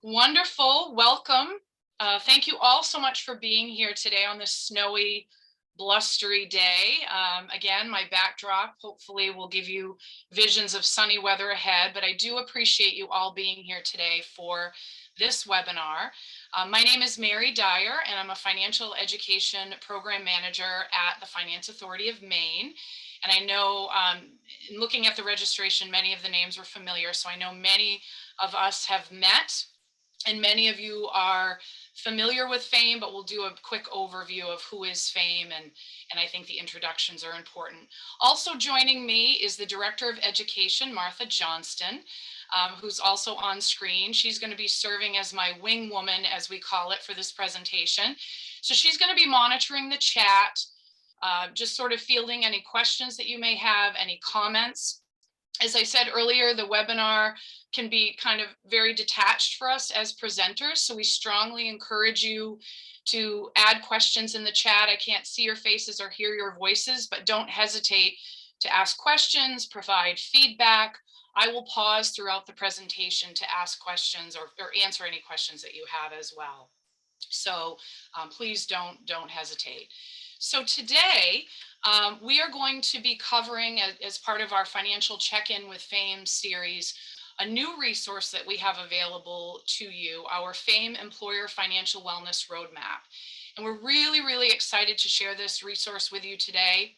Wonderful. Welcome. Thank you all so much for being here today on this snowy, blustery day. Again, my backdrop hopefully will give you visions of sunny weather ahead, but I do appreciate you all being here today for this webinar. My name is Mary Dyer, and I'm a financial education program manager at the Finance Authority of Maine. And I know in looking at the registration, many of the names were familiar, so I know many of us have met and many of you are familiar with FAME, but we'll do a quick overview of who is FAME, and I think the introductions are important. Also joining me is the Director of Education, Martha Johnston, who's also on screen. She's going to be serving as my wing woman, as we call it, for this presentation. So she's going to be monitoring the chat, just sort of fielding any questions that you may have, any comments. As I said earlier, the webinar can be kind of very detached for us as presenters, so we strongly encourage you to add questions in the chat. I can't see your faces or hear your voices, but don't hesitate to ask questions, provide feedback. I will pause throughout the presentation to ask questions or answer any questions that you have as well. So please don't hesitate. So today, we are going to be covering, as part of our financial check-in with FAME series, a new resource that we have available to you, our FAME Employer Financial Wellness Roadmap. And we're really excited to share this resource with you today.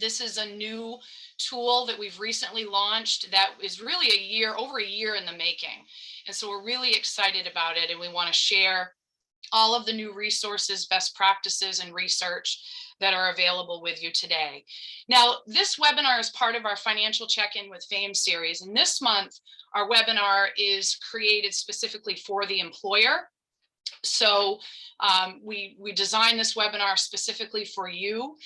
This is a new tool that we've recently launched that is really over a year in the making. And so we're really excited about it, and we want to share all of the new resources, best practices, and research that are available with you today. Now, this webinar is part of our Financial Check-In with FAME series, and this month, our webinar is created specifically for the employer. So we designed this webinar specifically for you.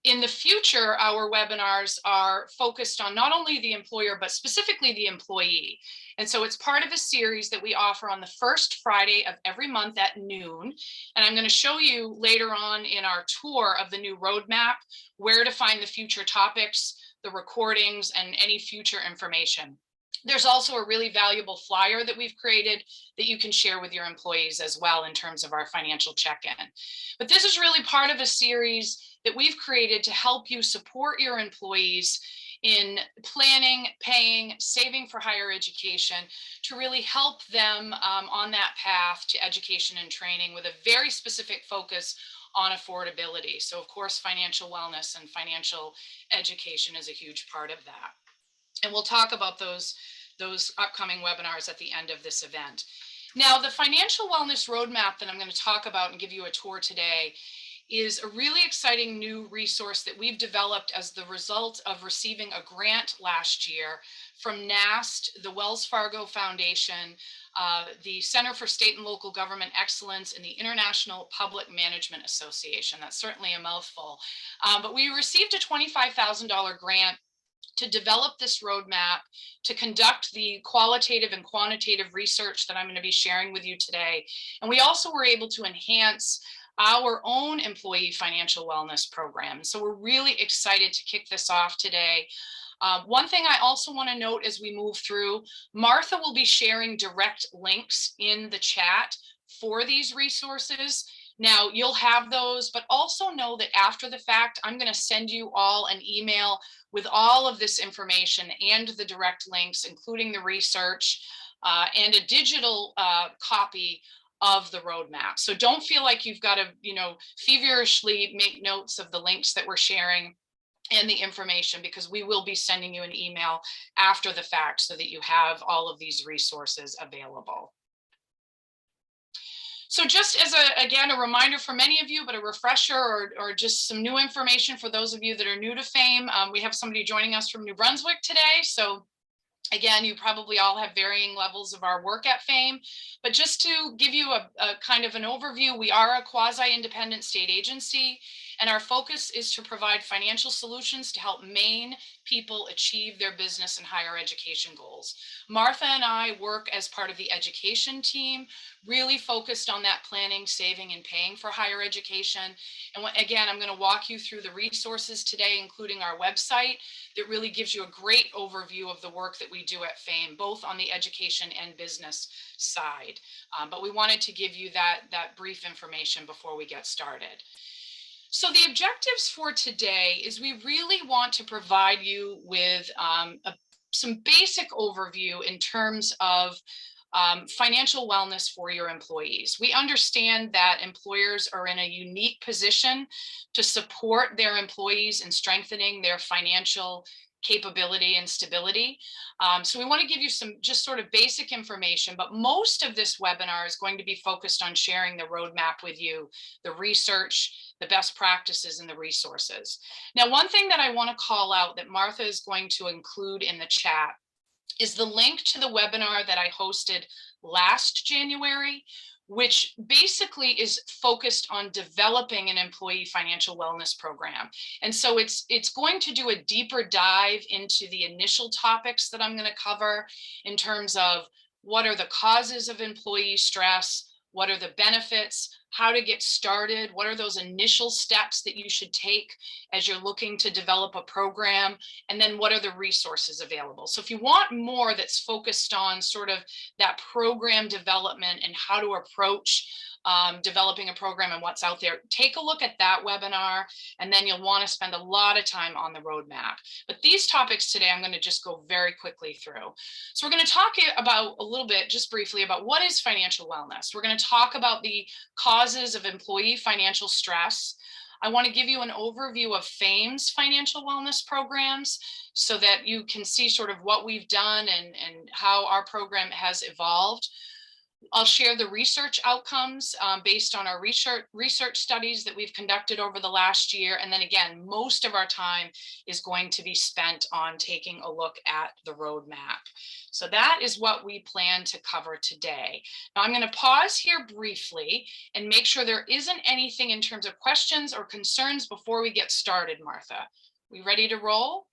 In the future, our webinars are focused on not only the employer, but specifically the employee. And so it's part of a series that we offer on the first Friday of every month at noon. And I'm going to show you later on in our tour of the new roadmap where to find the future topics, the recordings, and any future information. There's also a really valuable flyer that we've created that you can share with your employees as well in terms of our financial check-in. But this is really part of a series that we've created to help you support your employees in planning, paying, saving for higher education, to really help them on that path to education and training with a very specific focus on affordability. So of course, financial wellness and financial education is a huge part of that. And we'll talk about those upcoming webinars at the end of this event. Now, the financial wellness roadmap that I'm going to talk about and give you a tour today is a really exciting new resource that we've developed as the result of receiving a grant last year from NAST, the Wells Fargo Foundation, the Center for State and Local Government Excellence, and the International Public Management Association. That's certainly a mouthful. But we received a $25,000 grant to develop this roadmap, to conduct the qualitative and quantitative research that I'm going to be sharing with you today. And we also were able to enhance our own employee financial wellness program. So we're really excited to kick this off today. One thing I also want to note as we move through, Martha will be sharing direct links in the chat for these resources. Now, you'll have those, but also know that after the fact, I'm going to send you all an email with all of this information and the direct links, including the research and a digital copy of the roadmap. So don't feel like you've got to, feverishly make notes of the links that we're sharing and the information, because we will be sending you an email after the fact so that you have all of these resources available. So just as again, a reminder for many of you, but a refresher or just some new information for those of you that are new to FAME. We have somebody joining us from New Brunswick today. So again, you probably all have varying levels of our work at FAME, but just to give you a kind of an overview, we are a quasi-independent state agency, And our focus is to provide financial solutions to help Maine people achieve their business and higher education goals. Martha and I work as part of the education team, really focused on that planning, saving, and paying for higher education. And again, I'm going to walk you through the resources today, including our website, that really gives you a great overview of the work that we do at FAME, both on the education and business side. But we wanted to give you that brief information before we get started. So the objectives for today is we really want to provide you with some basic overview in terms of financial wellness for your employees. We understand that employers are in a unique position to support their employees in strengthening their financial capability and stability. So we want to give you some just sort of basic information, but most of this webinar is going to be focused on sharing the roadmap with you, the research, the best practices, and the resources. Now, one thing that I want to call out that Martha is going to include in the chat is the link to the webinar that I hosted last January, which basically is focused on developing an employee financial wellness program. And so it's going to do a deeper dive into the initial topics that I'm going to cover in terms of what are the causes of employee stress, what are the benefits, how to get started, what are those initial steps that you should take as you're looking to develop a program, and then what are the resources available. So if you want more that's focused on sort of that program development and how to approach developing a program and what's out there, take a look at that webinar, and then you'll want to spend a lot of time on the roadmap. But these topics today, I'm going to just go very quickly through. So we're going to talk about a little bit, just briefly, about what is financial wellness. We're going to talk about the causes of employee financial stress. I want to give you an overview of FAME's financial wellness programs so that you can see sort of what we've done and how our program has evolved. I'll share the research outcomes based on our research studies that we've conducted over the last year. And then again, most of our time is going to be spent on taking a look at the roadmap. So that is what we plan to cover today. Now I'm going to pause here briefly and make sure there isn't anything in terms of questions or concerns before we get started, Martha. We ready to roll?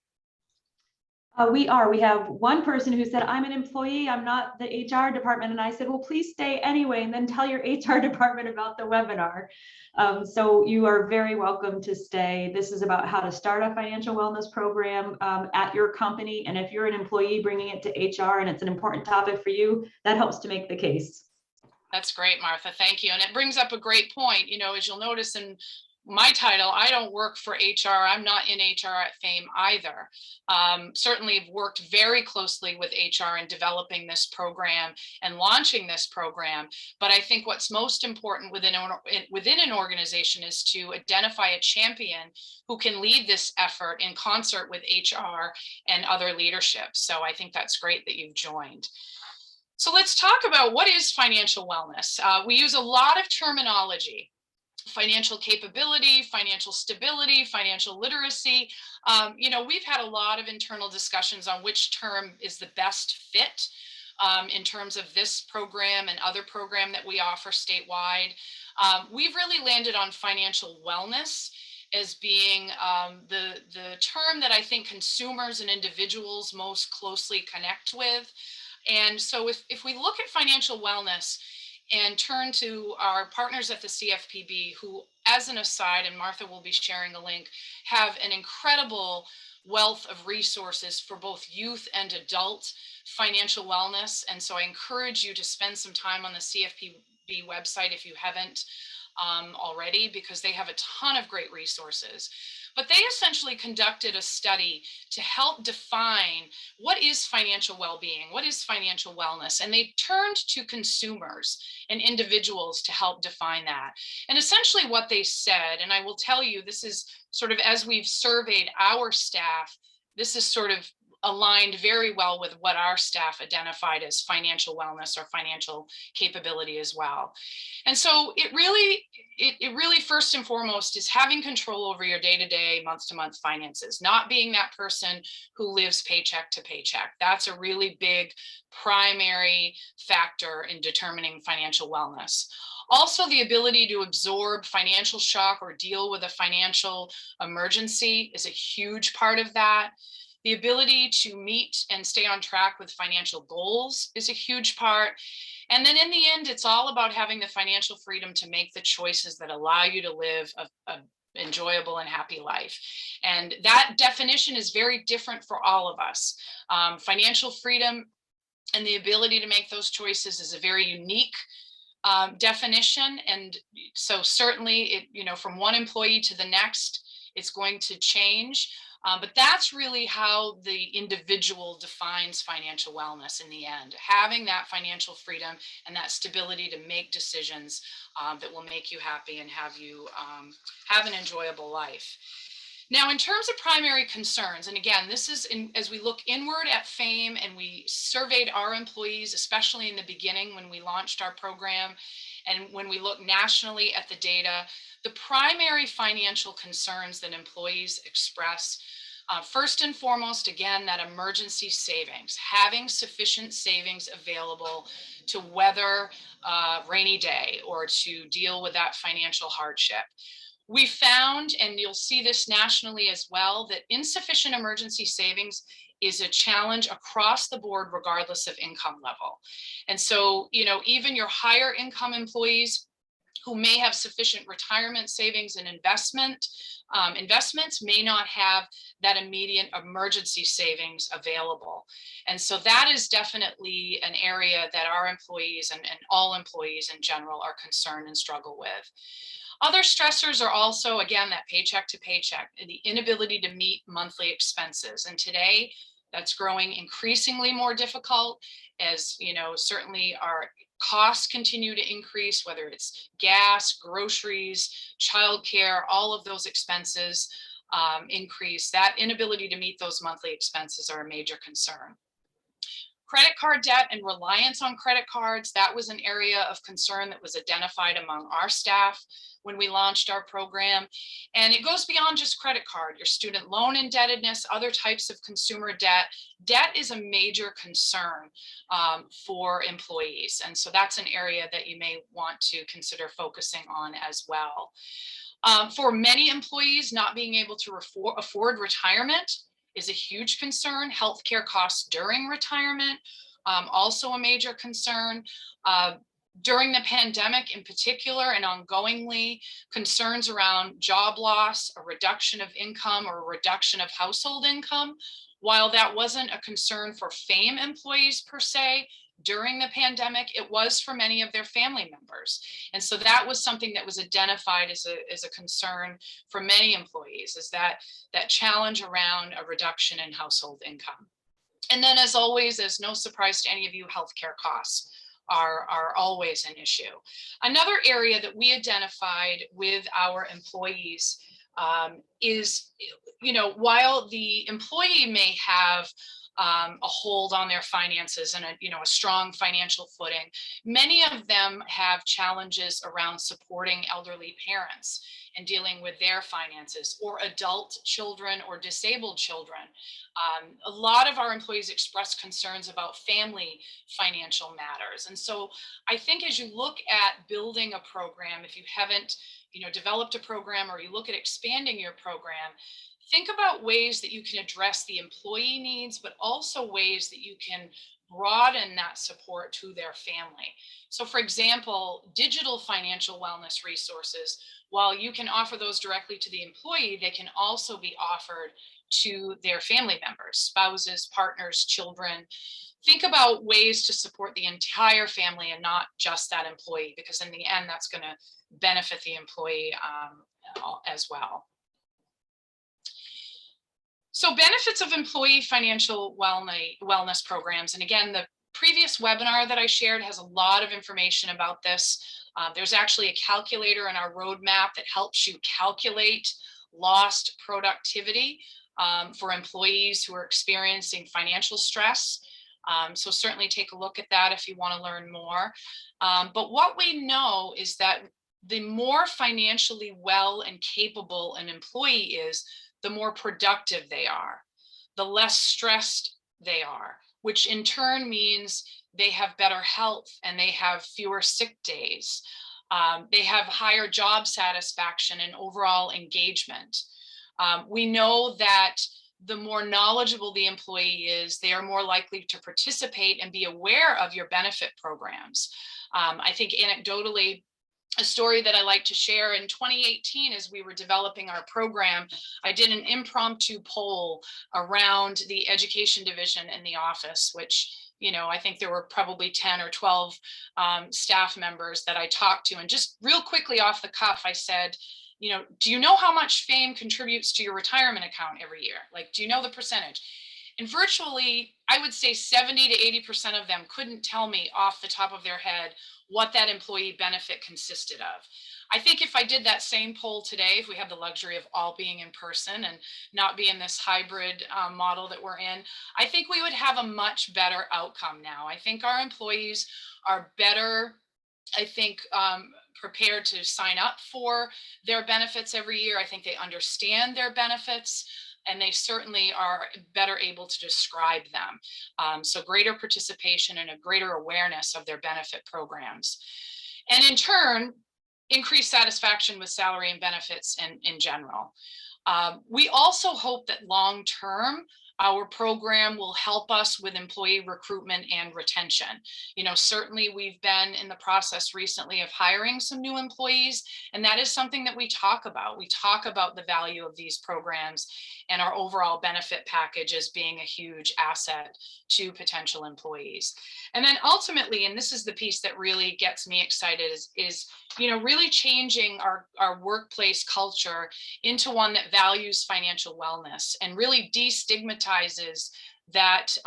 We are. We have one person who said, I'm an employee, I'm not the HR department. And I said, well, please stay anyway, and then tell your HR department about the webinar. So you are very welcome to stay. This is about how to start a financial wellness program at your company. And if you're an employee bringing it to HR and it's an important topic for you, that helps to make the case. That's great, Martha. Thank you. And it brings up a great point. You know, as you'll notice in my title, I don't work for HR. I'm not in HR at FAME either. Certainly have worked very closely with HR in developing this program and launching this program. But I think what's most important within an organization is to identify a champion who can lead this effort in concert with HR and other leadership. So I think that's great that you've joined. So let's talk about what is financial wellness. We use a lot of terminology: financial capability, financial stability, financial literacy. You know, we've had a lot of internal discussions on which term is the best fit in terms of this program and other program that we offer statewide. We've really landed on financial wellness as being the term that I think consumers and individuals most closely connect with. And so if we look at financial wellness and turn to our partners at the CFPB, who, as an aside, and Martha will be sharing a link, have an incredible wealth of resources for both youth and adult financial wellness. And so I encourage you to spend some time on the CFPB website if you haven't already, because they have a ton of great resources. But they essentially conducted a study to help define what is financial well-being, what is financial wellness, and they turned to consumers and individuals to help define that. And essentially what they said, and I will tell you, this is sort of as we've surveyed our staff, this is sort of aligned very well with what our staff identified as financial wellness or financial capability as well. And so it really first and foremost is having control over your day-to-day, month-to-month finances, not being that person who lives paycheck to paycheck. That's a really big primary factor in determining financial wellness. Also, the ability to absorb financial shock or deal with a financial emergency is a huge part of that. The ability to meet and stay on track with financial goals is a huge part. And then in the end, it's all about having the financial freedom to make the choices that allow you to live a enjoyable and happy life. And that definition is very different for all of us. Financial freedom and the ability to make those choices is a very unique definition. And so certainly from one employee to the next, it's going to change. But that's really how the individual defines financial wellness in the end, having that financial freedom and that stability to make decisions that will make you happy and have you have an enjoyable life. Now, in terms of primary concerns, and again, this is as we look inward at FAME and we surveyed our employees, especially in the beginning when we launched our program, and when we look nationally at the data, the primary financial concerns that employees express, first and foremost, again, that emergency savings, having sufficient savings available to weather a rainy day or to deal with that financial hardship. We found, and you'll see this nationally as well, that insufficient emergency savings is a challenge across the board, regardless of income level. And so, even your higher income employees who may have sufficient retirement savings and investments may not have that immediate emergency savings available. And so that is definitely an area that our employees and all employees in general are concerned and struggle with. Other stressors are also, again, that paycheck to paycheck, the inability to meet monthly expenses. And today, that's growing increasingly more difficult as, certainly our costs continue to increase, whether it's gas, groceries, childcare, all of those expenses increase. That inability to meet those monthly expenses are a major concern. Credit card debt and reliance on credit cards, that was an area of concern that was identified among our staff when we launched our program. And it goes beyond just credit card, your student loan indebtedness, other types of consumer debt. Debt is a major concern for employees. And so that's an area that you may want to consider focusing on as well. For many employees, not being able to afford retirement is a huge concern. Healthcare costs during retirement, also a major concern. During the pandemic in particular and ongoingly, concerns around job loss, a reduction of income or a reduction of household income. While that wasn't a concern for FAME employees per se, during the pandemic, it was for many of their family members. And so that was something that was identified as a concern for many employees, is that challenge around a reduction in household income. And then, as always, as no surprise to any of you, healthcare costs are always an issue. Another area that we identified with our employees is, while the employee may have a hold on their finances and a strong financial footing, many of them have challenges around supporting elderly parents and dealing with their finances, or adult children or disabled children. A lot of our employees express concerns about family financial matters. And so I think as you look at building a program, if you haven't developed a program, or you look at expanding your program, think about ways that you can address the employee needs, but also ways that you can broaden that support to their family. So for example, digital financial wellness resources, while you can offer those directly to the employee, they can also be offered to their family members, spouses, partners, children. Think about ways to support the entire family and not just that employee, because in the end, that's going to benefit the employee as well. So benefits of employee financial wellness programs. And again, the previous webinar that I shared has a lot of information about this. There's actually a calculator in our roadmap that helps you calculate lost productivity for employees who are experiencing financial stress. So certainly take a look at that if you want to learn more. But what we know is that the more financially well and capable an employee is, the more productive they are, the less stressed they are, which in turn means they have better health and they have fewer sick days. They have higher job satisfaction and overall engagement. We know that the more knowledgeable the employee is, they are more likely to participate and be aware of your benefit programs. I think anecdotally, a story that I like to share, in 2018, as we were developing our program, I did an impromptu poll around the education division in the office, which, I think there were probably 10 or 12 staff members that I talked to. And just real quickly off the cuff, I said, do you know how much FAME contributes to your retirement account every year? Like, do you know the percentage? And virtually, I would say 70 to 80% of them couldn't tell me off the top of their head what that employee benefit consisted of. I think if I did that same poll today, if we had the luxury of all being in person and not be in this hybrid model that we're in, I think we would have a much better outcome now. I think our employees are better, prepared to sign up for their benefits every year. I think they understand their benefits, and they certainly are better able to describe them. So greater participation and a greater awareness of their benefit programs. And in turn, increased satisfaction with salary and benefits in general. We also hope that long-term, our program will help us with employee recruitment and retention. Certainly we've been in the process recently of hiring some new employees, and that is something that we talk about. We talk about the value of these programs and our overall benefit package as being a huge asset to potential employees. And then ultimately, and this is the piece that really gets me excited, is really changing our workplace culture into one that values financial wellness and really destigmatizes that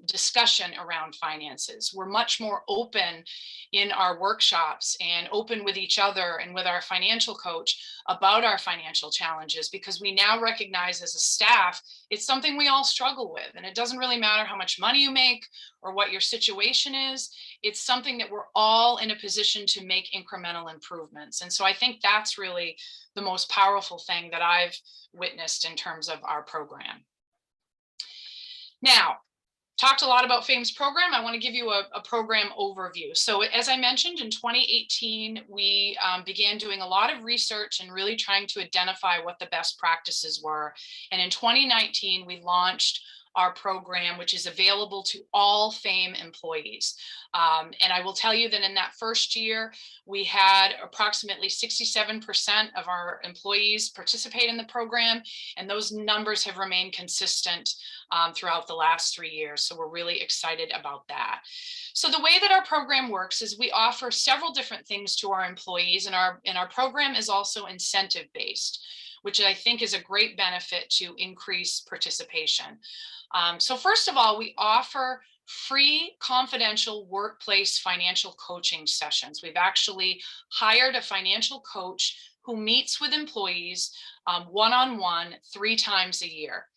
discussion around finances. We're much more open in our workshops and open with each other and with our financial coach about our financial challenges, because we now recognize as a staff, it's something we all struggle with. And it doesn't really matter how much money you make or what your situation is. It's something that we're all in a position to make incremental improvements. And so I think that's really the most powerful thing that I've witnessed in terms of our program. Now, talked a lot about FAME's program. I want to give you a program overview. So as I mentioned, in 2018, we began doing a lot of research and really trying to identify what the best practices were. And in 2019, we launched our program, which is available to all FAME employees. And I will tell you that in that first year, we had approximately 67% of our employees participate in the program, and those numbers have remained consistent throughout the last 3 years. So we're really excited about that. So the way that our program works is we offer several different things to our employees, and our program is also incentive-based, which I think is a great benefit to increase participation. So first of all, we offer free confidential workplace financial coaching sessions. We've actually hired a financial coach who meets with employees one-on-one 3 times a year.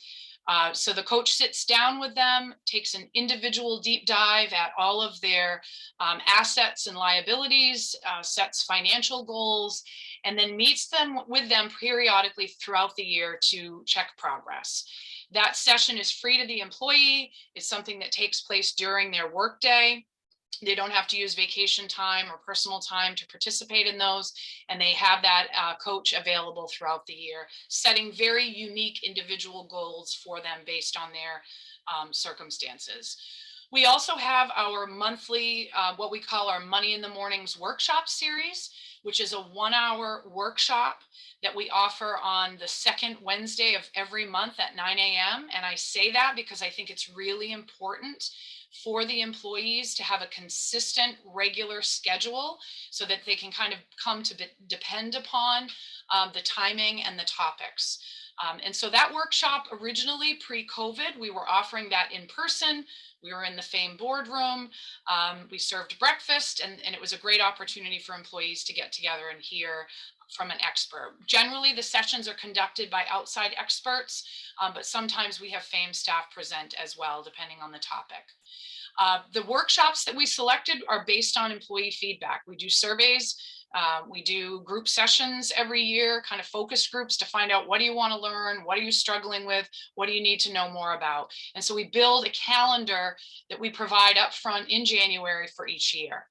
So the coach sits down with them, takes an individual deep dive at all of their assets and liabilities, sets financial goals, and then meets with them periodically throughout the year to check progress. That session is free to the employee. It's something that takes place during their workday. They don't have to use vacation time or personal time to participate in those. And they have that coach available throughout the year, setting very unique individual goals for them based on their circumstances. We also have our monthly, what we call our Money in the Mornings workshop series, which is a 1-hour workshop that we offer on the second Wednesday of every month at 9 a.m. And I say that because I think it's really important for the employees to have a consistent, regular schedule so that they can kind of come to depend upon the timing and the topics. And so that workshop originally pre-COVID, we were offering that in person. We were in the FAME boardroom. We served breakfast, and it was a great opportunity for employees to get together and hear from an expert. Generally, the sessions are conducted by outside experts, but sometimes we have FAME staff present as well, depending on the topic. The workshops that we selected are based on employee feedback. We do surveys. We do group sessions every year, kind of focus groups to find out what do you want to learn, what are you struggling with, what do you need to know more about. And so we build a calendar that we provide upfront in January for each year.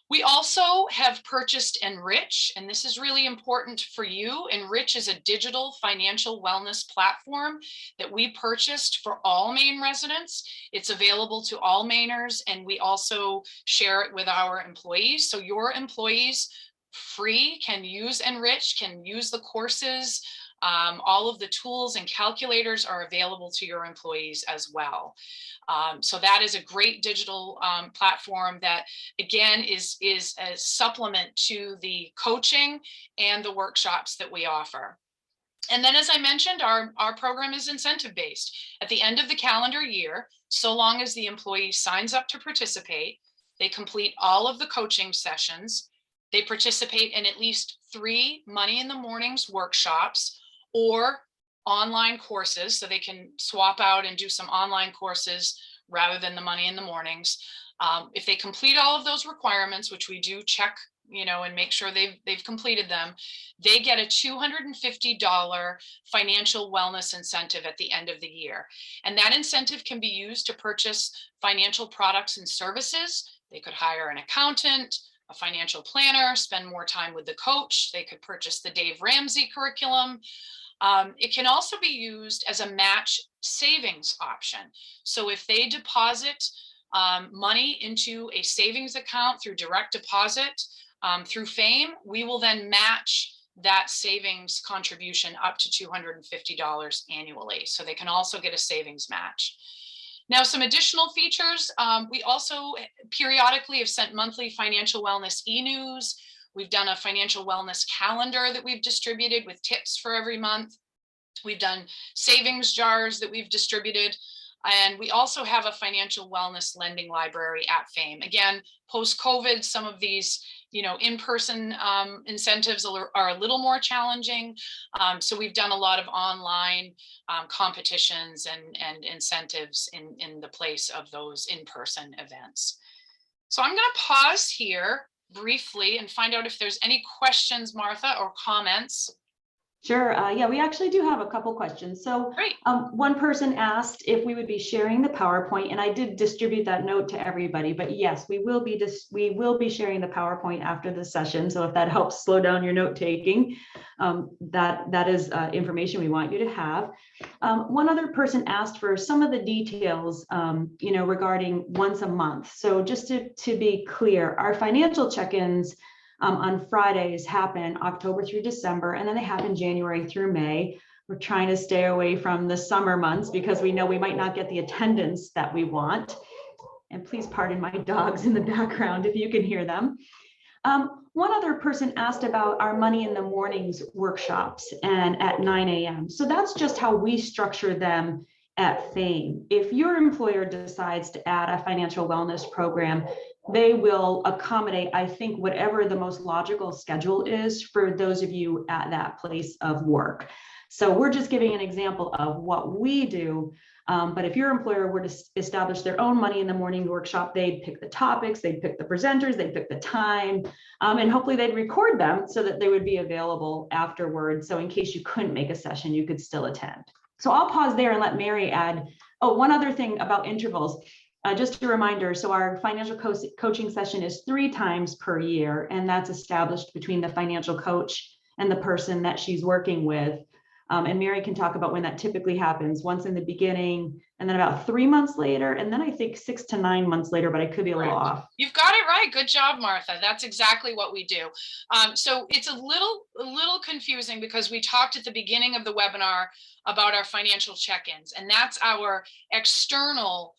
We also have purchased Enrich, and this is really important for you. Enrich is a digital financial wellness platform that we purchased for all Maine residents. It's available to all Mainers, and we also share it with our employees. So your employees free can use Enrich, can use the courses. All of the tools and calculators are available to your employees as well. So that is a great digital platform that, again, is a supplement to the coaching and the workshops that we offer. And then, as I mentioned, our program is incentive based. At the end of the calendar year, so long as the employee signs up to participate, they complete all of the coaching sessions, they participate in at least 3 Money in the Mornings workshops or online courses, so they can swap out and do some online courses rather than the Money in the Mornings. If they complete all of those requirements, which we do check, and make sure they've completed them, they get a $250 financial wellness incentive at the end of the year. And that incentive can be used to purchase financial products and services. They could hire an accountant, a financial planner, spend more time with the coach. They could purchase the Dave Ramsey curriculum. It can also be used as a match savings option. So if they deposit money into a savings account through direct deposit through FAME, we will then match that savings contribution up to $250 annually. So they can also get a savings match. Now, some additional features, we also periodically have sent monthly financial wellness e-news. We've done a financial wellness calendar that we've distributed with tips for every month. We've done savings jars that we've distributed. And we also have a financial wellness lending library at FAME. Again, post-COVID, some of these, in-person incentives are a little more challenging. So we've done a lot of online competitions and incentives in the place of those in-person events. So I'm going to pause here briefly and find out if there's any questions, Martha, or comments. Sure. Yeah, we actually do have a couple questions. So one person asked if we would be sharing the PowerPoint, and I did distribute that note to everybody, but yes, we will be sharing the PowerPoint after the session. So if that helps slow down your note taking, that is information we want you to have. One other person asked for some of the details, regarding once a month. So just to be clear, our financial check-ins on Fridays happen October through December, and then they happen January through May. We're trying to stay away from the summer months because we know we might not get the attendance that we want. And please pardon my dogs in the background if you can hear them. One other person asked about our Money in the Mornings workshops and at 9 a.m. So that's just how we structure them at FAME. If your employer decides to add a financial wellness program, they will accommodate, I think, whatever the most logical schedule is for those of you at that place of work. So we're just giving an example of what we do. But if your employer were to establish their own Money in the Morning workshop, they'd pick the topics, they'd pick the presenters, they'd pick the time, and hopefully they'd record them so that they would be available afterwards. So in case you couldn't make a session, you could still attend. So I'll pause there and let Mary add. Oh, one other thing about intervals. Just a reminder, so our financial coaching session is 3 times per year, and that's established between the financial coach and the person that she's working with. And Mary can talk about when that typically happens, once in the beginning, and then about 3 months later, and then I think 6 to 9 months later, but I could be a little off. You've got it right. Good job, Martha. That's exactly what we do. So it's a little confusing because we talked at the beginning of the webinar about our financial check-ins, and that's our external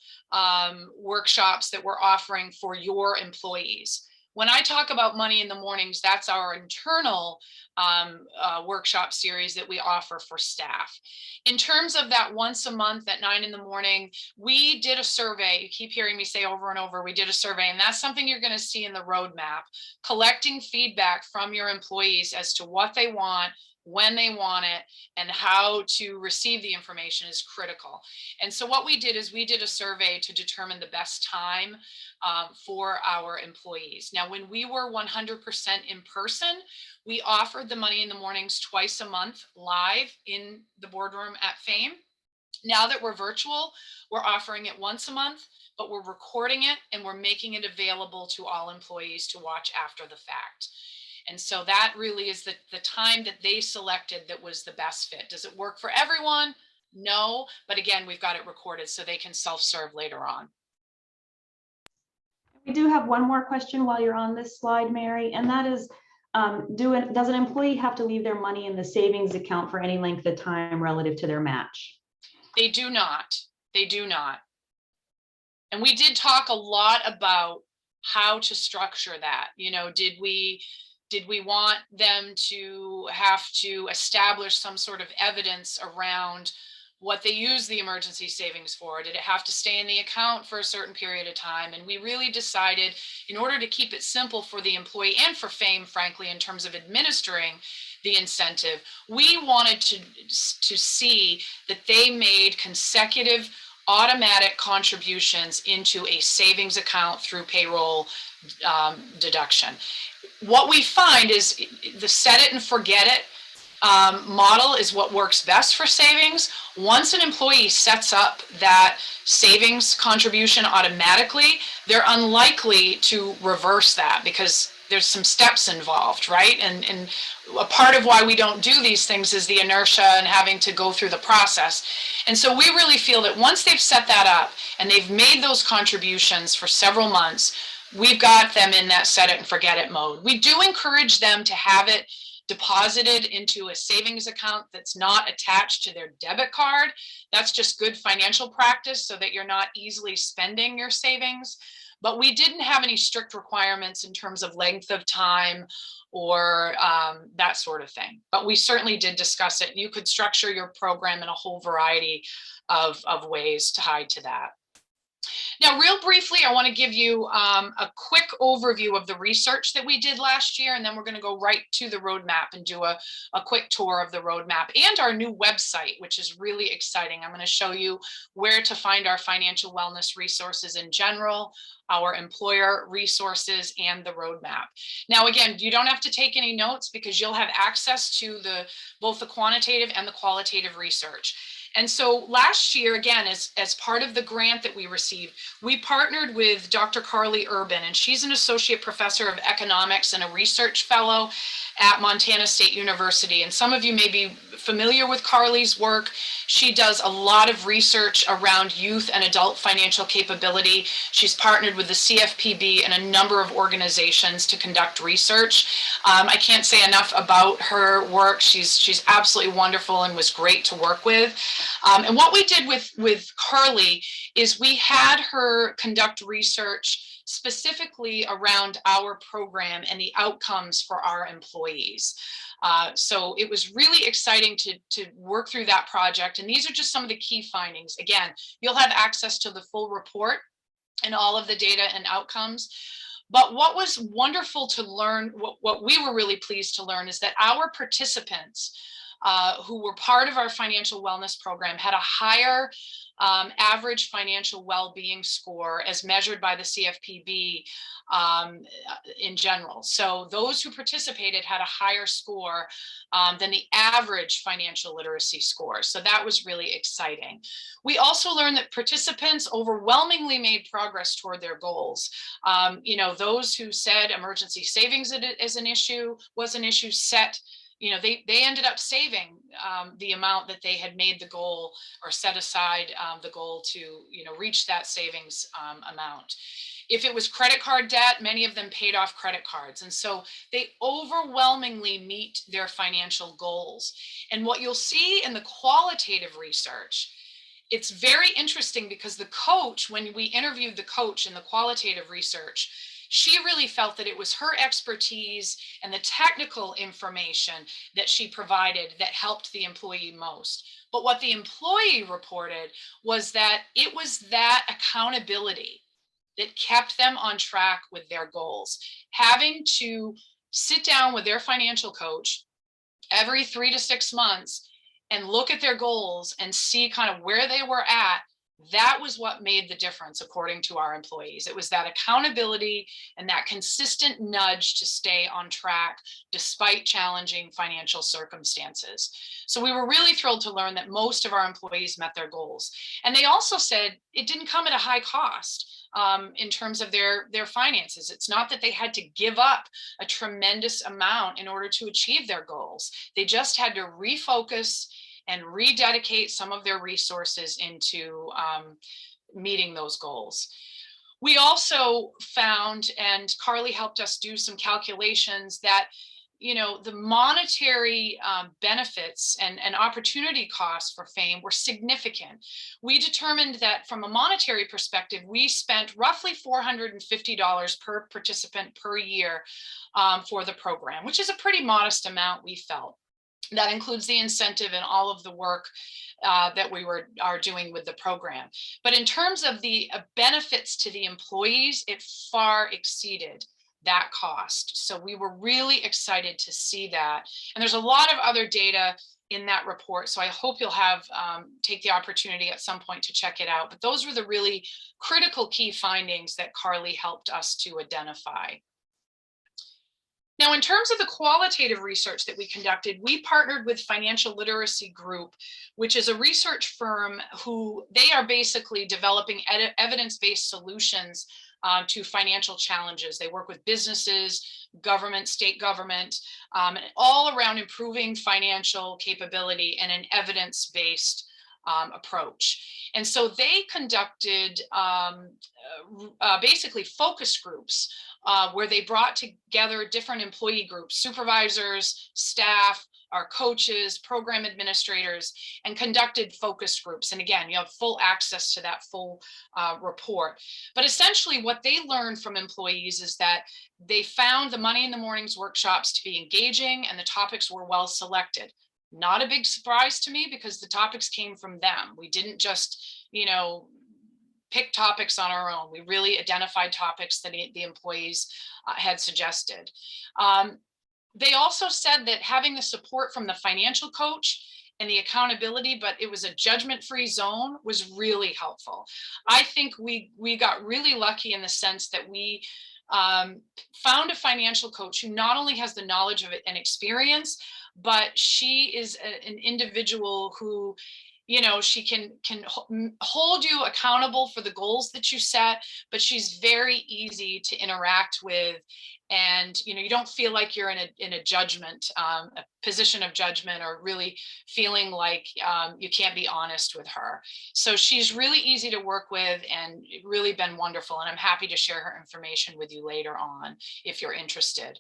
workshops that we're offering for your employees. When I talk about money in the mornings, that's our internal workshop series that we offer for staff. In terms of that once a month at 9 in the morning, we did a survey. You keep hearing me say over and over, we did a survey, and that's something you're going to see in the roadmap, collecting feedback from your employees as to what they want, when they want it, and how to receive the information is critical. And so what we did is we did a survey to determine the best time for our employees. Now, when we were 100% in person, we offered the money in the mornings twice a month live in the boardroom at Fame. Now that we're virtual, we're offering it once a month, but we're recording it and we're making it available to all employees to watch after the fact. And so that really is the time that they selected that was the best fit. Does it work for everyone? No, but again, we've got it recorded so they can self-serve later on. We do have one more question while you're on this slide, Mary, and that is, does an employee have to leave their money in the savings account for any length of time relative to their match? They do not. They do not. And we did talk a lot about how to structure that. You know, did we want them to have to establish some sort of evidence around what they use the emergency savings for? Did it have to stay in the account for a certain period of time? And we really decided, in order to keep it simple for the employee and for Fame, frankly, in terms of administering the incentive, we wanted to see that they made consecutive automatic contributions into a savings account through payroll deduction. What we find is the set it and forget it model is what works best for savings. Once an employee sets up that savings contribution automatically, they're unlikely to reverse that because there's some steps involved, right? And a part of why we don't do these things is the inertia and having to go through the process. And so we really feel that once they've set that up and they've made those contributions for several months, we've got them in that set it and forget it mode. We do encourage them to have it deposited into a savings account that's not attached to their debit card. That's just good financial practice so that you're not easily spending your savings. But we didn't have any strict requirements in terms of length of time or that sort of thing. But we certainly did discuss it. You could structure your program in a whole variety of ways tied to that. Now, real briefly, I want to give you a quick overview of the research that we did last year, and then we're going to go right to the roadmap and do a quick tour of the roadmap and our new website, which is really exciting. I'm going to show you where to find our financial wellness resources in general, our employer resources, and the roadmap. Now, again, you don't have to take any notes because you'll have access to both the quantitative and the qualitative research. And so last year, again, as part of the grant that we received, we partnered with Dr. Carly Urban, and she's an associate professor of economics and a research fellow at Montana State University. And some of you may be familiar with Carly's work. She does a lot of research around youth and adult financial capability. She's partnered with the CFPB and a number of organizations to conduct research. I can't say enough about her work. She's absolutely wonderful and was great to work with. And what we did with Carly is we had her conduct research specifically around our program and the outcomes for our employees. So it was really exciting to work through that project. And these are just some of the key findings. Again, you'll have access to the full report and all of the data and outcomes. But what was wonderful to learn, what we were really pleased to learn, is that our participants who were part of our financial wellness program had a higher average financial well-being score as measured by the CFPB in general. So those who participated had a higher score than the average financial literacy score. So that was really exciting. We also learned that participants overwhelmingly made progress toward their goals. You know, those who said emergency savings was an issue set. You know, they ended up saving the amount that they had made the goal or set aside the goal to, you know, reach that savings amount. If it was credit card debt, many of them paid off credit cards. And so they overwhelmingly meet their financial goals. And what you'll see in the qualitative research, it's very interesting because the coach, when we interviewed the coach in the qualitative research, She really felt that it was her expertise and the technical information that she provided that helped the employee most. But what the employee reported was that it was that accountability that kept them on track with their goals. Having to sit down with their financial coach every 3 to 6 months and look at their goals and see kind of where they were at, that was what made the difference, according to our employees. It was that accountability and that consistent nudge to stay on track despite challenging financial circumstances. So we were really thrilled to learn that most of our employees met their goals. And they also said it didn't come at a high cost. In terms of their finances. It's not that they had to give up a tremendous amount in order to achieve their goals. They just had to refocus and rededicate some of their resources into meeting those goals. We also found, and Carly helped us do some calculations, that the monetary benefits and opportunity costs for FAME were significant. We determined that from a monetary perspective, we spent roughly $450 per participant per year for the program, which is a pretty modest amount, we felt. That includes the incentive and all of the work that we are doing with the program. But in terms of the benefits to the employees, it far exceeded that cost. So we were really excited to see that. And there's a lot of other data in that report. So I hope you'll have take the opportunity at some point to check it out. But those were the really critical key findings that Carly helped us to identify. Now, in terms of the qualitative research that we conducted, we partnered with Financial Literacy Group, which is a research firm who they are basically developing evidence-based solutions to financial challenges. They work with businesses, government, state government, all around improving financial capability and an evidence-based approach. And so they conducted basically focus groups where they brought together different employee groups, supervisors, staff, our coaches, program administrators, and conducted focus groups. And again, you have full access to that full report. But essentially what they learned from employees is that they found the Money in the Mornings workshops to be engaging and the topics were well selected. Not a big surprise to me because the topics came from them. We didn't just, pick topics on our own. We really identified topics that the employees had suggested. They also said that having the support from the financial coach and the accountability, but it was a judgment-free zone, was really helpful. I think we got really lucky in the sense that we found a financial coach who not only has the knowledge of it and experience, but she is an individual who she can hold you accountable for the goals that you set, but she's very easy to interact with. And you don't feel like you're in a judgment, a position of judgment, or really feeling like you can't be honest with her. So she's really easy to work with and really been wonderful. And I'm happy to share her information with you later on if you're interested.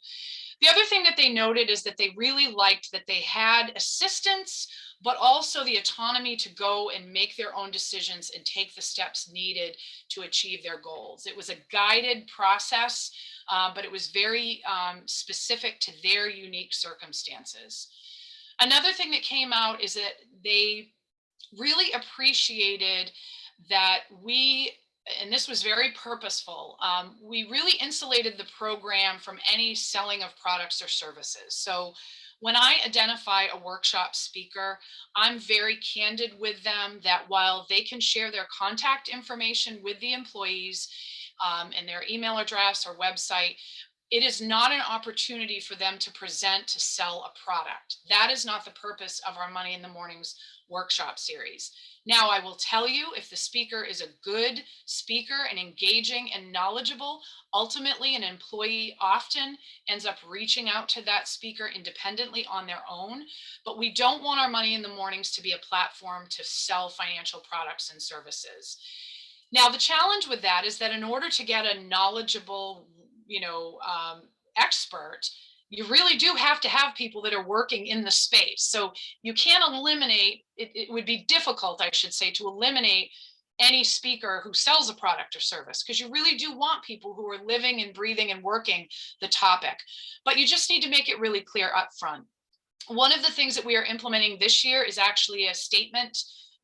The other thing that they noted is that they really liked that they had assistance, but also the autonomy to go and make their own decisions and take the steps needed to achieve their goals. It was a guided process, but it was very specific to their unique circumstances. Another thing that came out is that they really appreciated that and this was very purposeful, we really insulated the program from any selling of products or services. So when I identify a workshop speaker, I'm very candid with them that while they can share their contact information with the employees and their email address or website, it is not an opportunity for them to present to sell a product. That is not the purpose of our Money in the Mornings workshop series. Now, I will tell you, if the speaker is a good speaker and engaging and knowledgeable, ultimately an employee often ends up reaching out to that speaker independently on their own. But we don't want our Money in the Mornings to be a platform to sell financial products and services. Now, the challenge with that is that in order to get a knowledgeable, expert, you really do have to have people that are working in the space. So you can't eliminate, it would be difficult, I should say, to eliminate any speaker who sells a product or service, because you really do want people who are living and breathing and working the topic. But you just need to make it really clear up front. One of the things that we are implementing this year is actually a statement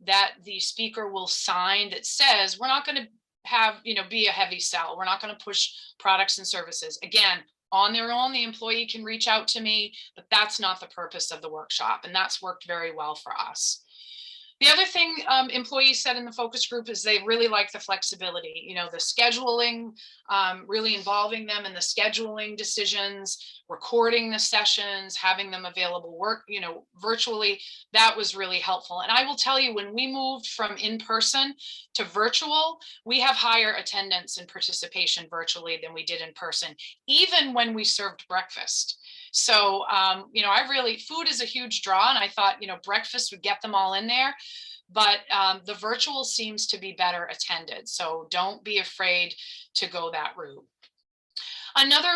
that the speaker will sign that says, we're not going to have, be a heavy sell. We're not going to push products and services. Again, on their own, the employee can reach out to me, but that's not the purpose of the workshop. And that's worked very well for us. The other thing employees said in the focus group is they really like the flexibility, the scheduling, really involving them in the scheduling decisions, recording the sessions, having them available virtually. That was really helpful. And I will tell you, when we moved from in-person to virtual, we have higher attendance and participation virtually than we did in person, even when we served breakfast. So, food is a huge draw, and I thought, breakfast would get them all in there, but the virtual seems to be better attended. So don't be afraid to go that route. Another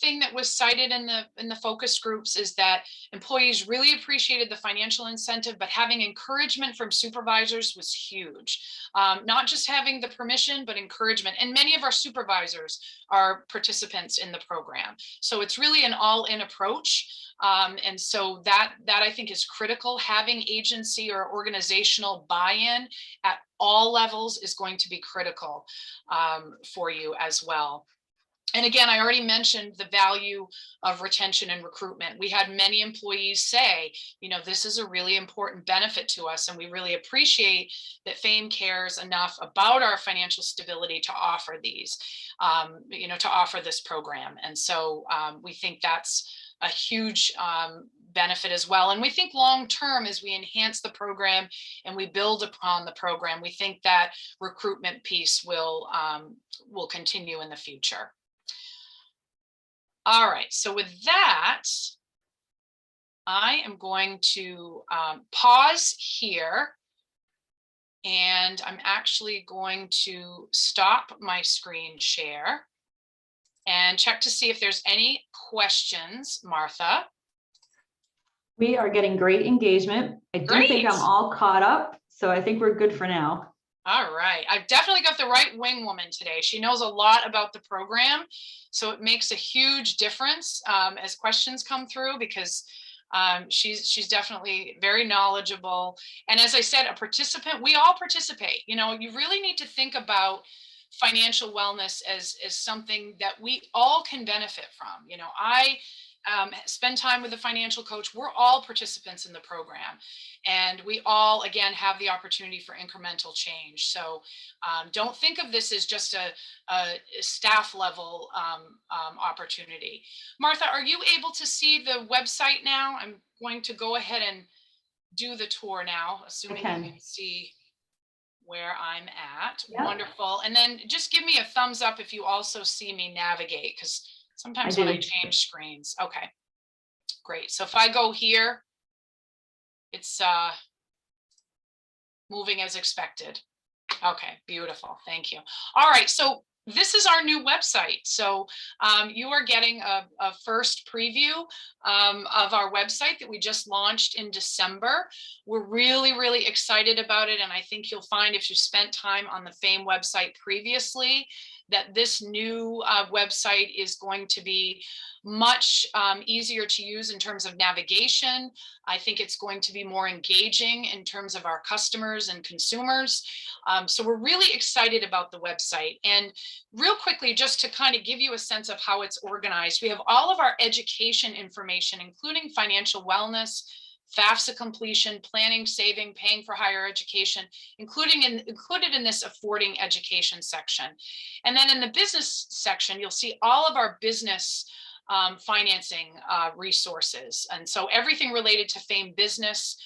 thing that was cited in the focus groups is that employees really appreciated the financial incentive, but having encouragement from supervisors was huge. Not just having the permission, but encouragement. And many of our supervisors are participants in the program. So it's really an all-in approach. And so that I think is critical. Having agency or organizational buy-in at all levels is going to be critical for you as well. And again, I already mentioned the value of retention and recruitment. We had many employees say, this is a really important benefit to us, and we really appreciate that FAME cares enough about our financial stability to offer these, to offer this program. And so we think that's a huge benefit as well. And we think long-term, as we enhance the program and we build upon the program, we think that recruitment piece will continue in the future. All right, so with that, I am going to pause here, and I'm actually going to stop my screen share and check to see if there's any questions, Martha. We are getting great engagement. I do think I'm all caught up, so I think we're good for now. All right, I've definitely got the right wing woman today. She knows a lot about the program, so it makes a huge difference as questions come through, because she's definitely very knowledgeable. And as I said, a participant, we all participate. You really need to think about financial wellness as something that we all can benefit from. I spend time with a financial coach. We're all participants in the program, and we all, again, have the opportunity for incremental change. So don't think of this as just a staff level opportunity. Martha, are you able to see the website now? I'm going to go ahead and do the tour now, assuming you can see where I'm at. Yep. Wonderful. And then just give me a thumbs up if you also see me navigate, because sometimes when I change screens. Okay, great. So if I go here, it's moving as expected. Okay, beautiful. Thank you. All right, so this is our new website. So you are getting a first preview of our website that we just launched in December. We're really, really excited about it. And I think you'll find, if you spent time on the FAME website previously, that this new website is going to be much easier to use in terms of navigation. I think it's going to be more engaging in terms of our customers and consumers. So we're really excited about the website. And real quickly, just to kind of give you a sense of how it's organized, we have all of our education information, including financial wellness, FAFSA completion, planning, saving, paying for higher education, included in this affording education section. And then in the business section, you'll see all of our business financing resources. And so everything related to FAME business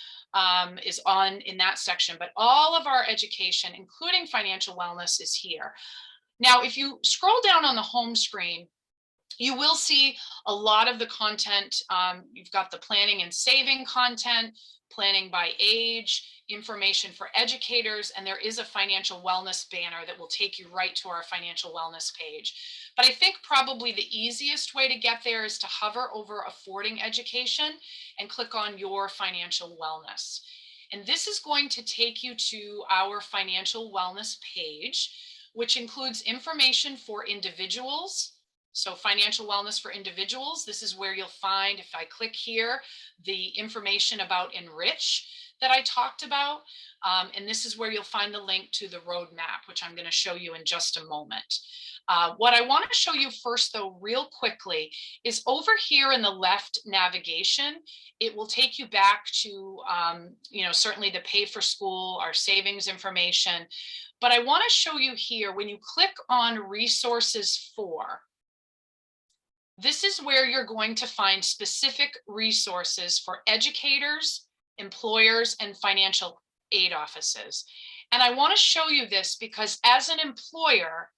is in that section, but all of our education, including financial wellness, is here. Now, if you scroll down on the home screen, you will see a lot of the content. You've got the planning and saving content, planning by age, information for educators, and there is a financial wellness banner that will take you right to our financial wellness page. But I think probably the easiest way to get there is to hover over affording education and click on your financial wellness. And this is going to take you to our financial wellness page, which includes information for individuals. So financial wellness for individuals, this is where you'll find, if I click here, the information about Enrich that I talked about. And this is where you'll find the link to the roadmap, which I'm going to show you in just a moment. What I want to show you first, though, real quickly, is over here in the left navigation, it will take you back to, certainly the pay for school, our savings information. But I want to show you here, when you click on resources for, this is where you're going to find specific resources for educators, employers, and financial aid offices. And I want to show you this because as an employer,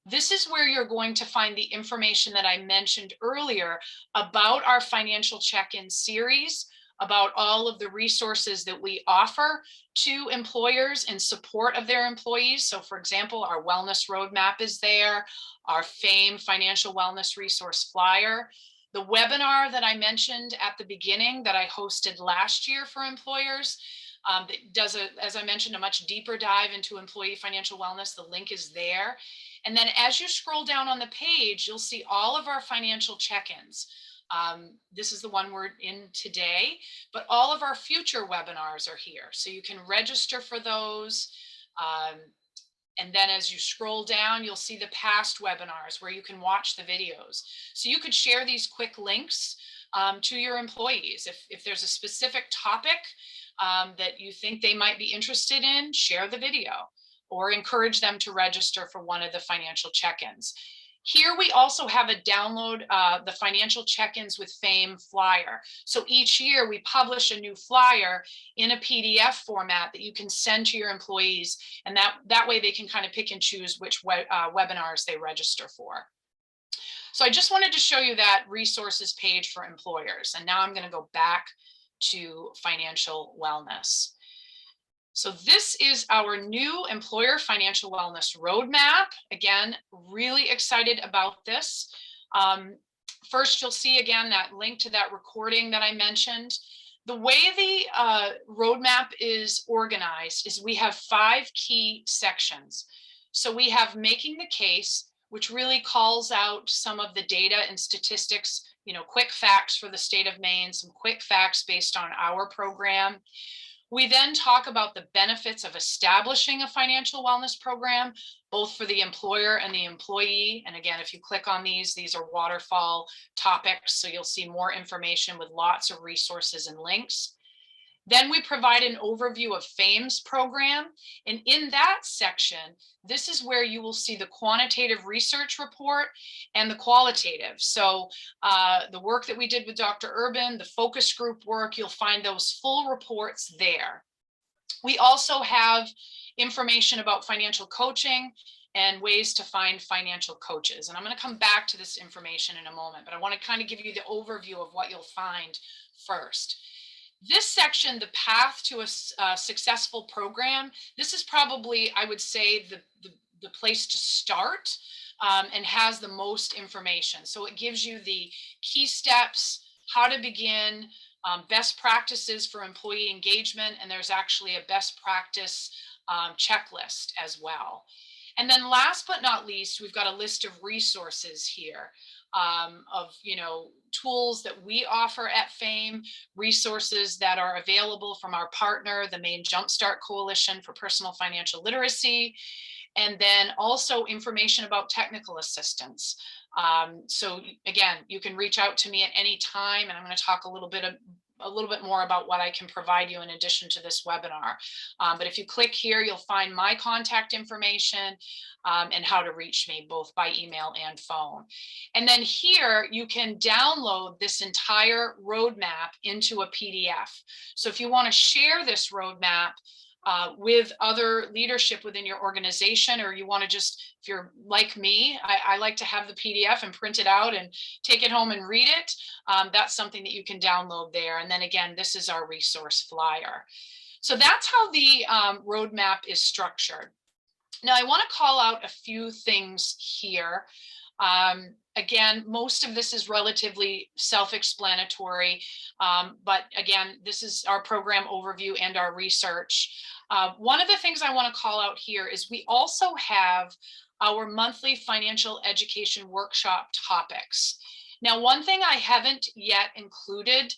this is where you're going to find the information that I mentioned earlier about our financial check-in series, about all of the resources that we offer to employers in support of their employees. So for example, our wellness roadmap is there, our FAME financial wellness resource flyer, the webinar that I mentioned at the beginning that I hosted last year for employers, that does, as I mentioned, a much deeper dive into employee financial wellness. The link is there. And then as you scroll down on the page, you'll see all of our financial check-ins. This is the one we're in today, but all of our future webinars are here. So you can register for those. And then as you scroll down, you'll see the past webinars where you can watch the videos. So you could share these quick links to your employees. If there's a specific topic that you think they might be interested in, share the video or encourage them to register for one of the financial check-ins. Here we also have a download the financial check-ins with FAME flyer. So each year we publish a new flyer in a PDF format that you can send to your employees, and that way they can kind of pick and choose which webinars they register for. So I just wanted to show you that resources page for employers. And now I'm going to go back to financial wellness. So this is our new employer financial wellness roadmap. Again, really excited about this. First, you'll see again that link to that recording that I mentioned. The way the roadmap is organized is we have 5 key sections. So we have making the case, which really calls out some of the data and statistics, quick facts for the state of Maine, some quick facts based on our program. We then talk about the benefits of establishing a financial wellness program, both for the employer and the employee. And again, if you click on these are waterfall topics, so you'll see more information with lots of resources and links. Then we provide an overview of FAME's program. And in that section, this is where you will see the quantitative research report and the qualitative. So the work that we did with Dr. Urban, the focus group work, you'll find those full reports there. We also have information about financial coaching and ways to find financial coaches. And I'm going to come back to this information in a moment, but I want to kind of give you the overview of what you'll find first. This section, the path to a successful program, this is probably, I would say, the place to start and has the most information. So it gives you the key steps, how to begin, best practices for employee engagement, and there's actually a best practice checklist as well. And then last but not least, we've got a list of resources here of tools that we offer at FAME, resources that are available from our partner, the Maine Jumpstart Coalition for Personal Financial Literacy, and then also information about technical assistance. So again, you can reach out to me at any time, and I'm going to talk a little bit more about what I can provide you in addition to this webinar. But if you click here, you'll find my contact information and how to reach me both by email and phone. And then here you can download this entire roadmap into a PDF. So if you want to share this roadmap with other leadership within your organization, or you want to just, if you're like me, I like to have the PDF and print it out and take it home and read it. That's something that you can download there. And then again, this is our resource flyer. So that's how the roadmap is structured. Now, I want to call out a few things here. Again, most of this is relatively self-explanatory, but again, this is our program overview and our research. One of the things I want to call out here is we also have our monthly financial education workshop topics. Now, one thing I haven't yet included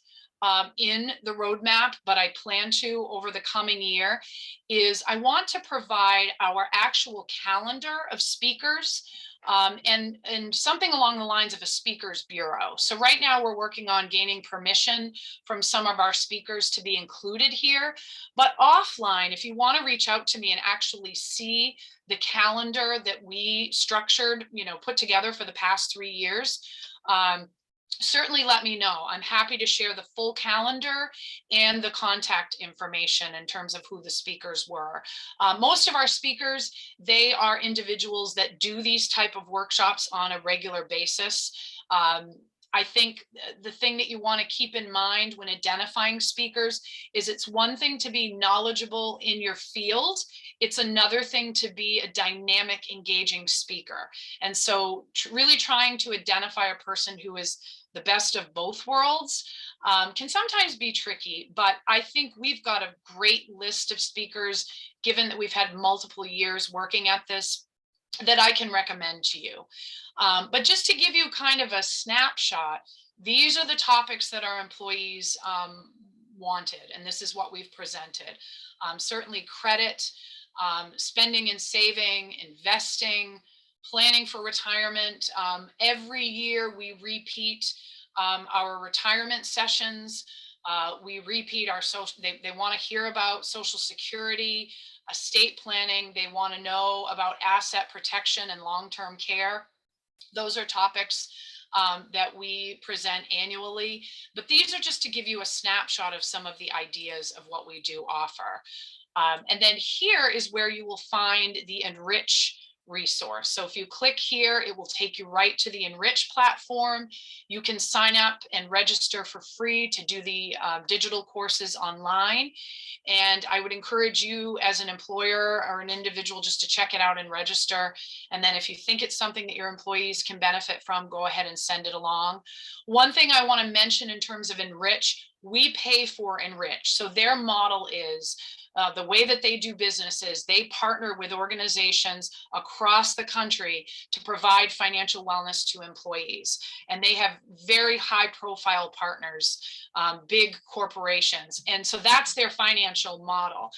in the roadmap, but I plan to over the coming year, is I want to provide our actual calendar of speakers and something along the lines of a speakers bureau. So right now we're working on gaining permission from some of our speakers to be included here. But offline, if you want to reach out to me and actually see the calendar that we structured, put together for the past 3 years, certainly let me know. I'm happy to share the full calendar and the contact information in terms of who the speakers were. Most of our speakers, they are individuals that do these type of workshops on a regular basis. I think the thing that you want to keep in mind when identifying speakers is it's one thing to be knowledgeable in your field. It's another thing to be a dynamic, engaging speaker. And so really trying to identify a person who is the best of both worlds can sometimes be tricky, but I think we've got a great list of speakers, given that we've had multiple years working at this, that I can recommend to you. But just to give you kind of a snapshot, these are the topics that our employees wanted, and this is what we've presented. Certainly credit, spending and saving, investing, planning for retirement. Every year we repeat our retirement sessions. We repeat our social, they want to hear about Social Security, estate planning. They want to know about asset protection and long-term care. Those are topics that we present annually, but these are just to give you a snapshot of some of the ideas of what we do offer. And then here is where you will find the Enrich resource. So if you click here, it will take you right to the Enrich platform. You can sign up and register for free to do the digital courses online. And I would encourage you as an employer or an individual just to check it out and register. And then if you think it's something that your employees can benefit from, go ahead and send it along. One thing I want to mention in terms of Enrich, we pay for Enrich. So their model is the way that they do business is they partner with organizations across the country to provide financial wellness to employees. And they have very high profile partners, big corporations. And so that's their financial model.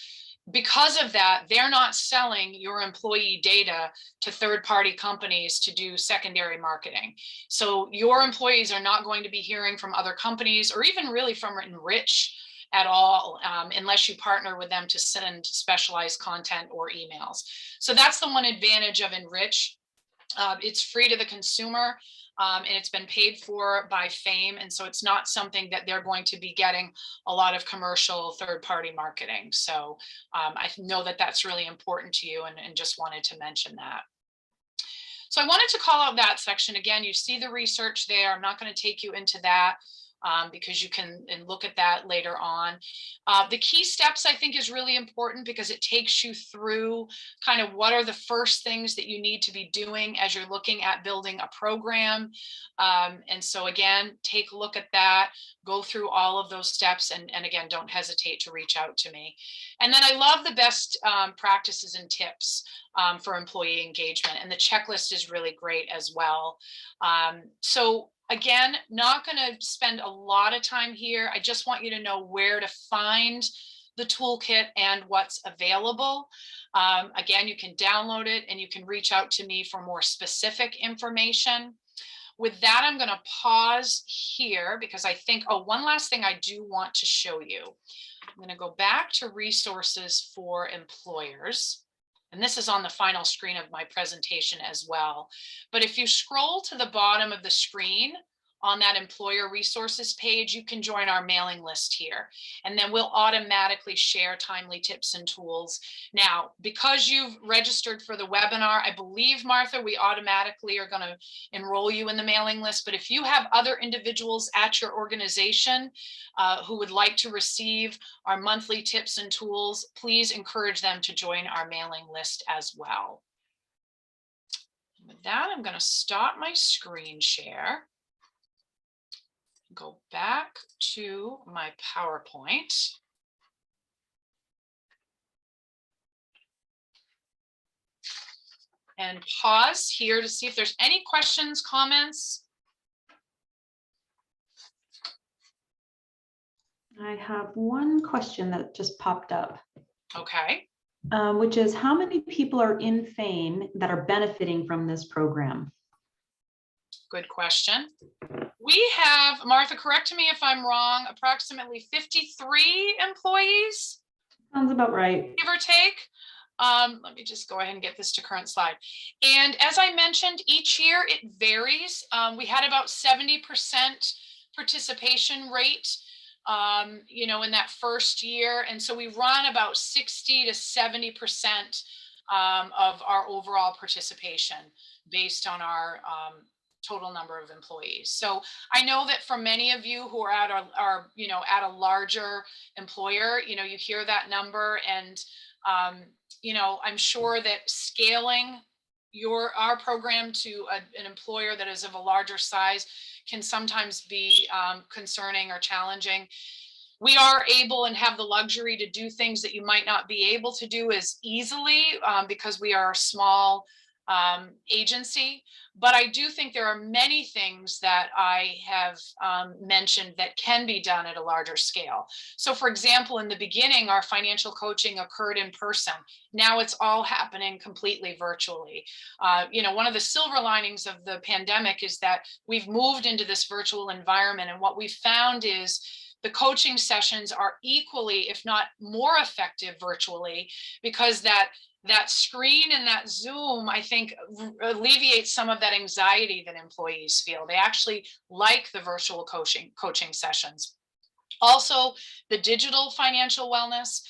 Because of that, they're not selling your employee data to third-party companies to do secondary marketing. So your employees are not going to be hearing from other companies or even really from Enrich at all, unless you partner with them to send specialized content or emails. So that's the one advantage of Enrich. It's free to the consumer. And it's been paid for by Fame. And so it's not something that they're going to be getting a lot of commercial third-party marketing. So I know that that's really important to you and just wanted to mention that. So I wanted to call out that section. Again, you see the research there. I'm not going to take you into that. Because you can look at that later on. The key steps, I think, is really important because it takes you through kind of what are the first things that you need to be doing as you're looking at building a program. And so again, take a look at that, go through all of those steps, and again, don't hesitate to reach out to me. And then I love the best practices and tips for employee engagement, and the checklist is really great as well. So again, not going to spend a lot of time here. I just want you to know where to find the toolkit and what's available. Again, you can download it and you can reach out to me for more specific information. With that, I'm going to pause here because I think, oh, one last thing I do want to show you. I'm going to go back to resources for employers. And this is on the final screen of my presentation as well. But if you scroll to the bottom of the screen on that employer resources page, you can join our mailing list here. And then we'll automatically share timely tips and tools. Now, because you've registered for the webinar, I believe, Martha, we automatically are going to enroll you in the mailing list. But if you have other individuals at your organization who would like to receive our monthly tips and tools, please encourage them to join our mailing list as well. With that, I'm going to stop my screen share. Go back to my PowerPoint. And pause here to see if there's any questions, comments. I have one question that just popped up. Okay. Which is, how many people are in Fane that are benefiting from this program? Good question. We have, Martha, correct me if I'm wrong, approximately 53 employees. Sounds about right. Give or take. Let me just go ahead and get this to current slide. And as I mentioned, each year it varies. We had about 70% participation rate, in that first year. And so we run about 60 to 70% of our overall participation based on our total number of employees. So I know that for many of you who are at at a larger employer, you hear that number, and I'm sure that scaling our program to an employer that is of a larger size can sometimes be concerning or challenging. We are able and have the luxury to do things that you might not be able to do as easily because we are a small agency. But I do think there are many things that I have mentioned that can be done at a larger scale. So for example, in the beginning, our financial coaching occurred in person. Now it's all happening completely virtually. One of the silver linings of the pandemic is that we've moved into this virtual environment. And what we found is the coaching sessions are equally, if not more effective virtually, because that screen and that Zoom, I think, alleviates some of that anxiety that employees feel. They actually like the virtual coaching sessions. Also, the digital financial wellness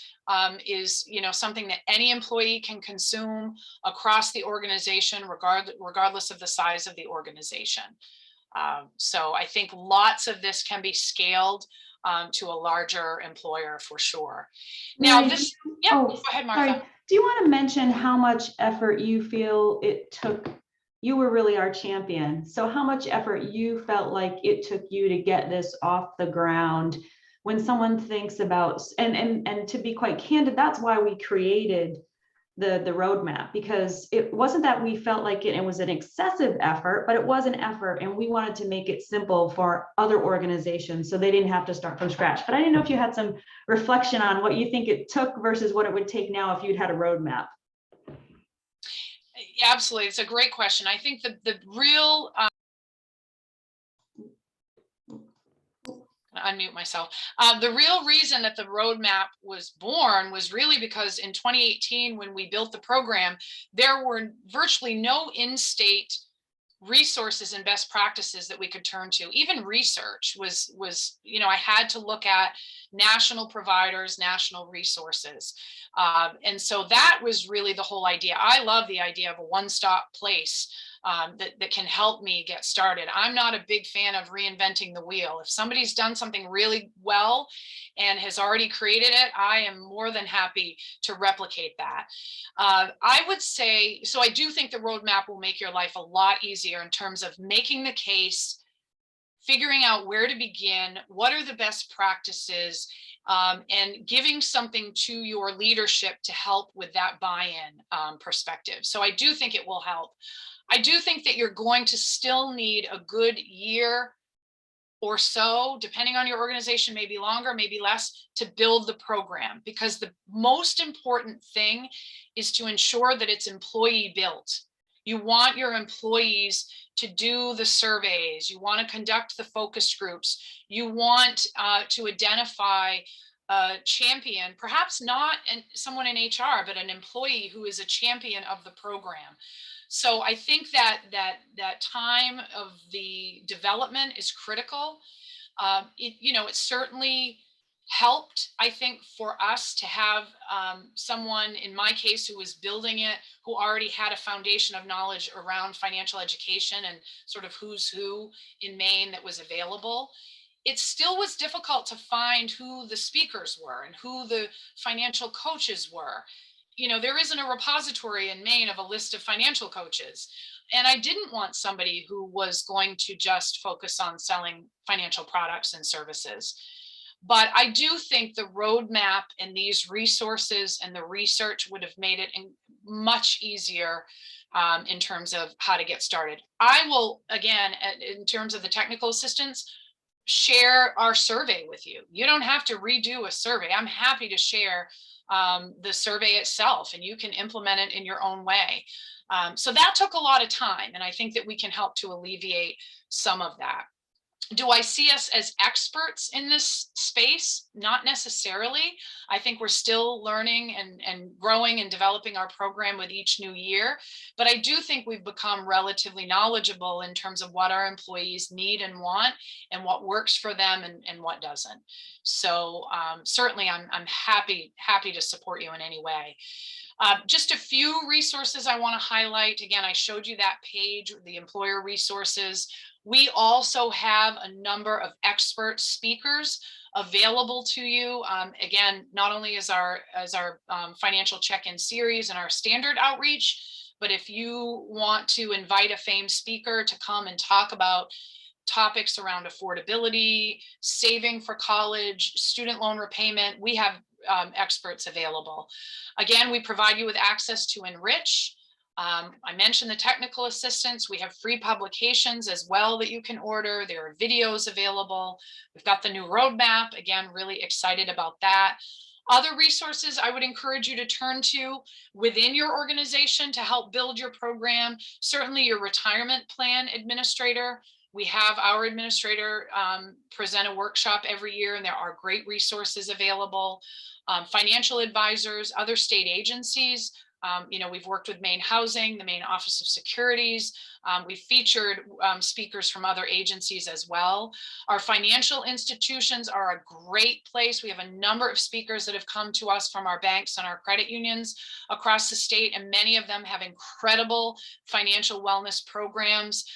is something that any employee can consume across the organization, regardless of the size of the organization. So I think lots of this can be scaled to a larger employer for sure. Now, go ahead, Martha. Sorry. Do you want to mention how much effort you feel it took? You were really our champion. So how much effort you felt like it took you to get this off the ground? When someone thinks about, and to be quite candid, that's why we created the roadmap, because it wasn't that we felt like it was an excessive effort, but it was an effort, and we wanted to make it simple for other organizations so they didn't have to start from scratch. But I didn't know if you had some reflection on what you think it took versus what it would take now if you'd had a roadmap. Absolutely, it's a great question. I think the real unmute myself. The real reason that the roadmap was born was really because in 2018, when we built the program, there were virtually no in-state resources and best practices that we could turn to. Even research was I had to look at national providers, national resources. And so that was really the whole idea. I love the idea of a one-stop place that can help me get started. I'm not a big fan of reinventing the wheel. If somebody's done something really well and has already created it, I am more than happy to replicate that. I would say, so I do think the roadmap will make your life a lot easier in terms of making the case, figuring out where to begin, what are the best practices, and giving something to your leadership to help with that buy-in perspective. So I do think it will help. I do think that you're going to still need a good year or so, depending on your organization, maybe longer, maybe less, to build the program, because the most important thing is to ensure that it's employee built. You want your employees to do the surveys. You want to conduct the focus groups. You want to identify a champion, perhaps not someone in HR, but an employee who is a champion of the program. So I think that time of the development is critical. It certainly helped, I think, for us to have someone, in my case, who was building it, who already had a foundation of knowledge around financial education and sort of who's who in Maine that was available. It still was difficult to find who the speakers were and who the financial coaches were. There isn't a repository in Maine of a list of financial coaches. And I didn't want somebody who was going to just focus on selling financial products and services. But I do think the roadmap and these resources and the research would have made it much easier in terms of how to get started. I will, again, in terms of the technical assistance, share our survey with you. You don't have to redo a survey. I'm happy to share the survey itself, and you can implement it in your own way. So that took a lot of time, and I think that we can help to alleviate some of that. Do I see us as experts in this space? Not necessarily. I think we're still learning and growing and developing our program with each new year. But I do think we've become relatively knowledgeable in terms of what our employees need and want, and what works for them and what doesn't. So certainly I'm happy to support you in any way. Just a few resources I want to highlight. Again, I showed you that page, the employer resources. We also have a number of expert speakers available to you. Again, not only as our financial check-in series and our standard outreach, but if you want to invite a famed speaker to come and talk about topics around affordability, saving for college, student loan repayment, we have experts available. Again, we provide you with access to Enrich. I mentioned the technical assistance. We have free publications as well that you can order. There are videos available. We've got the new roadmap. Again, really excited about that. Other resources I would encourage you to turn to within your organization to help build your program. Certainly your retirement plan administrator. We have our administrator present a workshop every year, and there are great resources available. Financial advisors, other state agencies. We've worked with Maine Housing, the Maine Office of Securities. We've featured speakers from other agencies as well. Our financial institutions are a great place. We have a number of speakers that have come to us from our banks and our credit unions across the state, and many of them have incredible financial wellness programs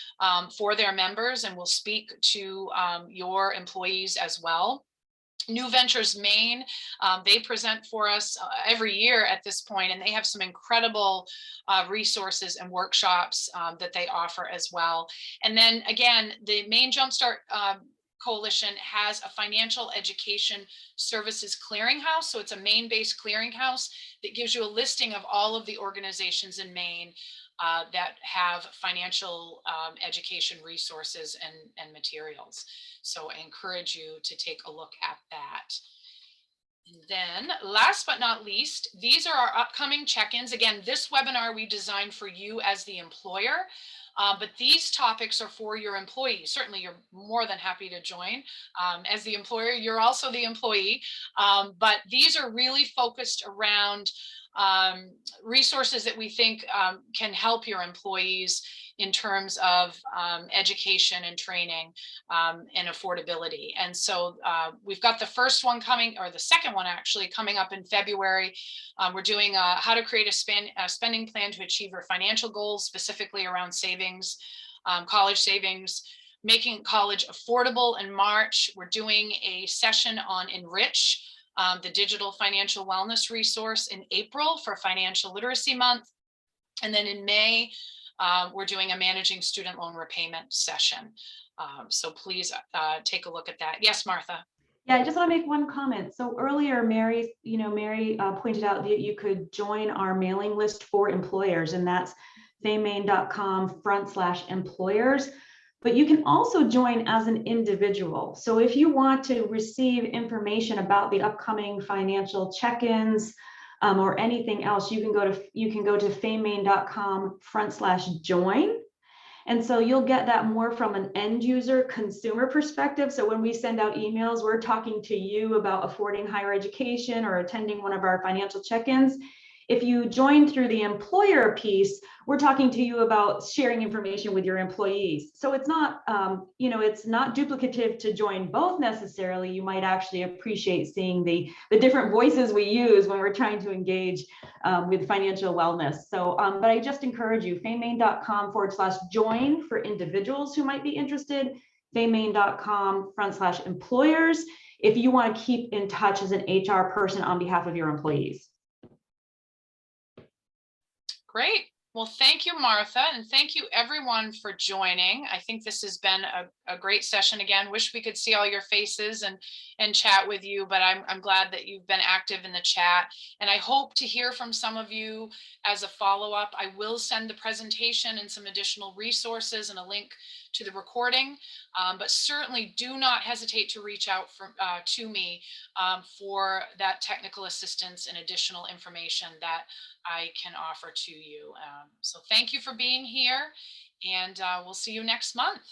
for their members, and will speak to your employees as well. New Ventures Maine, they present for us every year at this point, and they have some incredible resources and workshops that they offer as well. And then again, the Maine Jumpstart Coalition has a financial education services clearinghouse. So it's a Maine-based clearinghouse that gives you a listing of all of the organizations in Maine that have financial education resources and materials. So I encourage you to take a look at that. And then last but not least, these are our upcoming check-ins. Again, this webinar we designed for you as the employer, but these topics are for your employees. Certainly you're more than happy to join. As the employer, you're also the employee, but these are really focused around resources that we think can help your employees in terms of education and training and affordability. And so we've got the first one coming, or the second one actually coming up in February. We're doing how to create a spending plan to achieve your financial goals, specifically around savings, college savings, making college affordable in March. We're doing a session on Enrich, the digital financial wellness resource, in April for Financial Literacy Month. And then in May, we're doing a managing student loan repayment session. So please take a look at that. Yes, Martha. Yeah, I just want to make one comment. So earlier, Mary pointed out that you could join our mailing list for employers, and that's famemaine.com/employers. But you can also join as an individual. So if you want to receive information about the upcoming financial check-ins or anything else, you can go to famemaine.com/join. And so you'll get that more from an end user consumer perspective. So when we send out emails, we're talking to you about affording higher education or attending one of our financial check-ins. If you join through the employer piece, we're talking to you about sharing information with your employees. So it's not, it's not duplicative to join both necessarily. You might actually appreciate seeing the different voices we use when we're trying to engage with financial wellness. So, but I just encourage you, famemain.com/join for individuals who might be interested, famemain.com/employers if you want to keep in touch as an HR person on behalf of your employees. Great. Well, thank you, Martha, and thank you everyone for joining. I think this has been a great session again. Wish we could see all your faces and chat with you, but I'm glad that you've been active in the chat. And I hope to hear from some of you as a follow-up. I will send the presentation and some additional resources and a link to the recording, but certainly do not hesitate to reach out to me for that technical assistance and additional information that I can offer to you. So thank you for being here, and we'll see you next month.